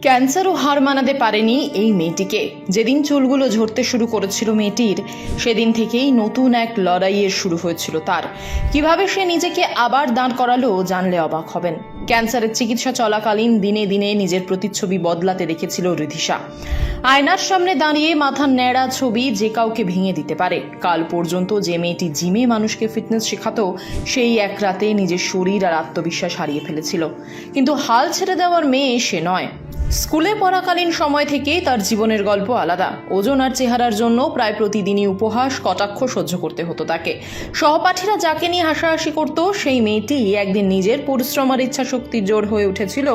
ক্যান্সারও হার মানাতে পারেনি এই মেয়েটিকে। যেদিন চুলগুলো ঝরতে শুরু করেছিল মেয়েটির, সেদিন থেকেই নতুন এক লড়াইয়ের শুরু হয়েছিল তার। কিভাবে সে নিজেকে আবার দাঁড় করালো জানলে অবাক হবেন। ক্যান্সারের চিকিৎসা চলাকালীন দিনে দিনে নিজের প্রতিচ্ছবি বদলাতে দেখেছিল রিধিশা। আয়নার সামনে দাঁড়িয়ে মাথার ন্যাড়া ছবি যে কাউকে ভেঙে দিতে পারে। কাল পর্যন্ত যে মেয়েটি জিমে মানুষকে ফিটনেস শেখাতো, সেই এক রাতে নিজের শরীর আর আত্মবিশ্বাস হারিয়ে ফেলেছিল। কিন্তু হাল ছেড়ে দেওয়ার মেয়ে সে নয়। স্কুলে পড়াকালীন সময় থেকেই তার জীবনের গল্প আলাদা। ওজন আর চেহারার জন্য প্রায় প্রতিদিনই উপহাস কটাক্ষ সহ্য করতে হতো তাকে। সহপাঠীরা যাকে নিয়ে হাসাহাসি করত, সেই মেয়েটি একদিন নিজের পরিশ্রম আর ইচ্ছাশক্তির জোর হয়ে উঠেছিল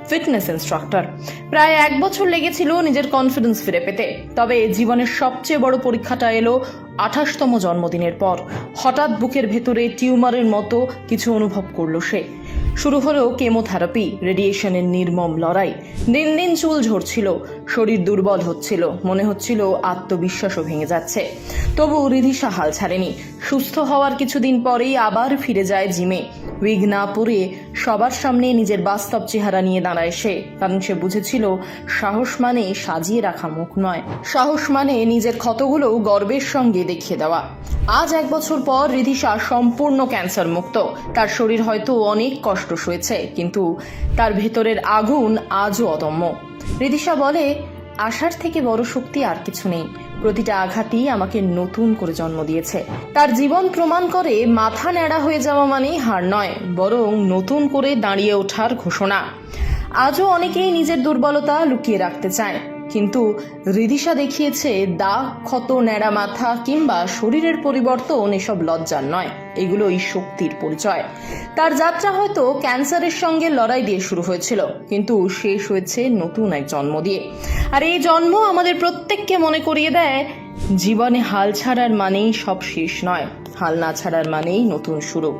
ফিটনেস ইনস্ট্রাক্টর। প্রায় 1 বছর লেগেছিল নিজের কনফিডেন্স ফিরে পেতে। তবে জীবনের সবচেয়ে বড় পরীক্ষাটা এলো 28তম জন্মদিনের পর। হঠাৎ বুকের ভেতরে টিউমারের মতো কিছু অনুভব করলো সে। শুরু হলো কেমোথেরাপি, রেডিয়েশনের নির্মম লড়াই। দিন দিন চুল ঝরছিল, শরীর দুর্বল হচ্ছিল, মনে হচ্ছিল আত্মবিশ্বাসও ভেঙে যাচ্ছে। তবু রিধিশা হাল ছাড়েনি। সুস্থ হওয়ার কিছুদিন পরেই আবার ফিরে যায় জিমে। উইগ না পরে সবার সামনে নিজের বাস্তব চেহারা নিয়ে দাঁড়ায় সে। কারণ সে বুঝেছিল, সাহস মানে সাজিয়ে রাখা মুখ নয়, সাহস মানে নিজের ক্ষতগুলো গর্বের সঙ্গে দেখিয়ে দেওয়া। আজ 1 বছর পর রিধিশা সম্পূর্ণ ক্যান্সার মুক্ত। তার শরীর হয়তো অনেক কষ্ট সয়েছে, কিন্তু তার ভেতরের আগুন আজও অদম্য। রিধিশা বলে, আশার থেকে বড় শক্তি আর কিছু নেই। প্রতিটা আঘাতই আমাকে নতুন করে জন্ম দিয়েছে। তার জীবন প্রমাণ করে মাথা ন্যাড়া হয়ে যাওয়া মানেই হার নয়, বরং নতুন করে দাঁড়িয়ে ওঠার ঘোষণা। আজও অনেকেই নিজের দুর্বলতা লুকিয়ে রাখতে চায়, কিন্তু রিধিশা দেখিয়েছে দাগ, ক্ষত, ন্যাড়া মাথা কিংবা শরীরের পরিবর্তন এসব লজ্জার নয়, এগুলোই শক্তির পরিচয়। তার যাত্রা হয়তো ক্যান্সারের সঙ্গে লড়াই দিয়ে শুরু হয়েছিল, কিন্তু শেষ হয়েছে নতুন এক জন্ম দিয়ে। আর এই জন্ম আমাদের প্রত্যেককে মনে করিয়ে দেয়, জীবনে হাল ছাড়ার মানেই সব শেষ নয়, হাল না ছাড়ার মানেই নতুন শুরু।